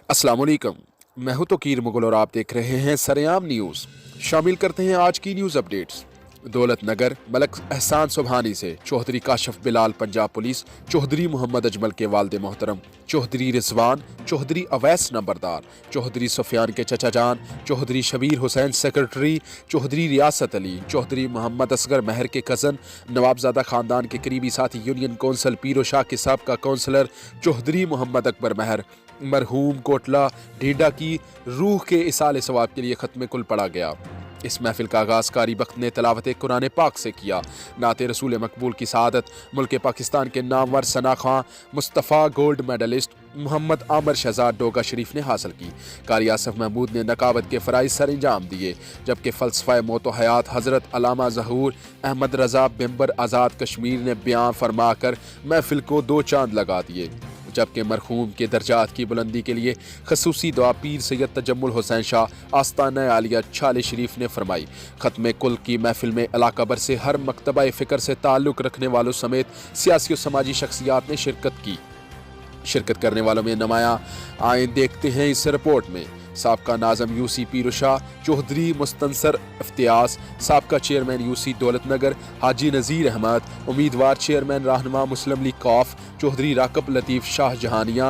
अस्सलाम वालेकुम, मैं हूं तोकीर मुगल और आप देख रहे हैं सरेआम न्यूज़। शामिल करते हैं आज की न्यूज़ अपडेट्स। दौलत नगर मलक एहसान सुबहानी से चौधरी काशफ बिलाल पंजाब पुलिस, चौधरी मोहम्मद अजमल के वालिद मोहतरम, चौधरी रिजवान, चौधरी अवैस नंबरदार, चौधरी सुफियान के चचा जान, चौधरी शबीर हुसैन सेक्रेटरी, चौधरी रियासत अली, चौधरी मोहम्मद असगर महर के कज़न, नवाबजादा ख़ानदान के करीबी साथी यूनियन कौंसल पीरो शाह के साबका कौंसलर चौधरी मोहम्मद अकबर महर, मरहूम कोटला ढीडा की रूह के इसाले सवाब के लिए ख़त्म कुल पढ़ा गया। इस महफिल का आगाज़ कारी बख्त ने तिलावत कुरान पाक से किया। नाते रसूल मकबूल की सआदत मुल्क पाकिस्तान के नामवर सना खां, मुस्तफ़ा गोल्ड मेडलिस्ट मोहम्मद आमर शहजाद डोगा शरीफ ने हासिल की। कारी आसफ महमूद ने नकाबत के फ़राइज़ सर अंजाम दिए, जबकि फ़लसफ़ा मौत हयात हज़रत अल्लामा ज़हूर अहमद रज़ा बिम्बर आज़ाद कश्मीर ने बयान फरमा कर महफिल को दो चांद लगा दिए। जबकि मरहूम के दर्जात की बुलंदी के लिए खसूसी दुआ पीर सैयद तजम्मुल हुसैन शाह आस्ताना आलिया छाले शरीफ ने फरमाई। ख़त्म कुल की महफिल में इलाका भर से हर मकतबा फ़िक्र से ताल्लुक़ रखने वालों समेत सियासी और समाजी शख्सियात ने शिरकत की। शिरकत करने वालों में नुमायां आए देखते हैं इस रिपोर्ट में। साबका नाज़म यूसी पीरो शाह, चौधरी मुस्तनसर इफ्तियास, साबका चेयरमैन यूसी दौलत नगर हाजी नज़ीर अहमद, उम्मीदवार चेयरमैन रहनुमा मुस्लिम लीग कौफ, चौधरी राकब लतीफ़ शाह जहानिया,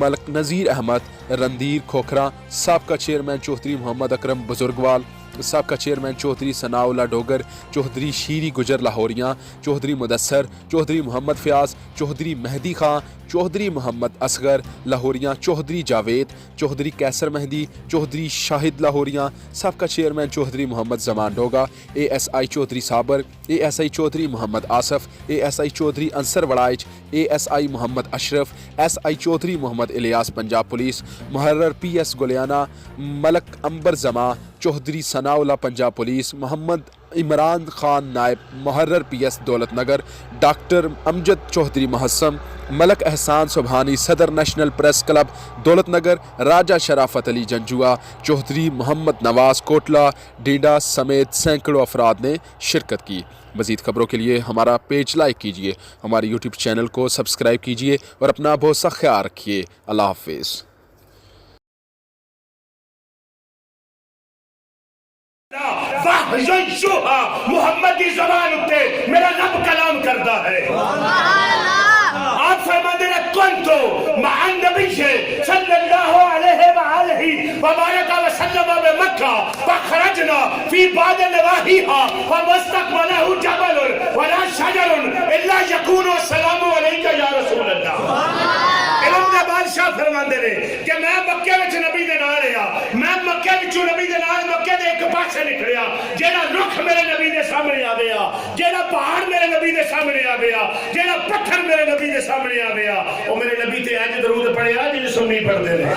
मलक नज़ीर अहमद, रणधीर खोखरा, साबका चेयरमैन चौधरी मोहम्मद अकरम बुजुर्गवाल, साबका चेयरमैन चौधरी सनाउल्ला डोगर, चौधरी शीरी गुजर लाहौरियाँ, चौधरी मुदस्सर, चौधरी मोहम्मद फ़याज़, चौधरी मेहदी खां, चौधरी मोहम्मद असगर लाहौरियाँ, चौधरी जावेद, चौधरी कैसर मेहदी, चौधरी शाहिद लाहौरियाँ, साबका chairman Chaudhry Mohammad Zaman Doga, ASI Chaudhry Sabir, ASI Chaudhry Mohammad Asif, ASI Chaudhry Ansar Waraich, ASI Mohammad Ashraf, SI Chaudhry Mohammad Ilyas Punjab police, मुहर्रर PS गुलियाना, मलक अंबर जमा, चौधरी सनाउल्ला पंजाब पुलिस, मोहम्मद इमरान खान नायब, मुहर्रर PS दौलत नगर, डॉक्टर अमजद चौधरी महसम, मलक एहसान सुबहानी सदर नेशनल प्रेस क्लब दौलत नगर, राजा शराफत अली जंजुआ, चौधरी मोहम्मद नवाज कोटला डीडा समेत सैकड़ों अफराद ने शिरकत की। मज़ीद खबरों के लिए हमारा पेज लाइक कीजिए, हमारे YouTube चैनल को सब्सक्राइब कीजिए और अपना बहुत सा ख्याल रखिए। अल्लाह हाफिज़। मोहम्मद की ज़बान उत्ते मेरा रब कलाम करता है। आप फरमाते हैं कुंतु मअन नबी सल्लल्लाहु अलैहि व सल्लम बमक्का फखरजना फी बाद नवाहिहा फमस्तकबलहु जबलुन वला शजरुन इल्ला यकूनु सलामु अलैका या रसूल अल्लाह। इमाम बादशाह फरमाते ने कि मैं मक्के विच नबी दे नाल रहा, मैं मक्के विचों नबी दे नाल मक्के दे एक पासे निकलिया, जेड़ा रुख मेरे नबी दे सामने आ गया, जेड़ा पहाड़ मेरे नबी दे सामने आ गया, जेड़ा पत्थर मेरे नबी दे सामने आ गया, वो मेरे नबी ते इंज दरूद पढ़िया जिन्हें सुन्नी पढ़ते हैं।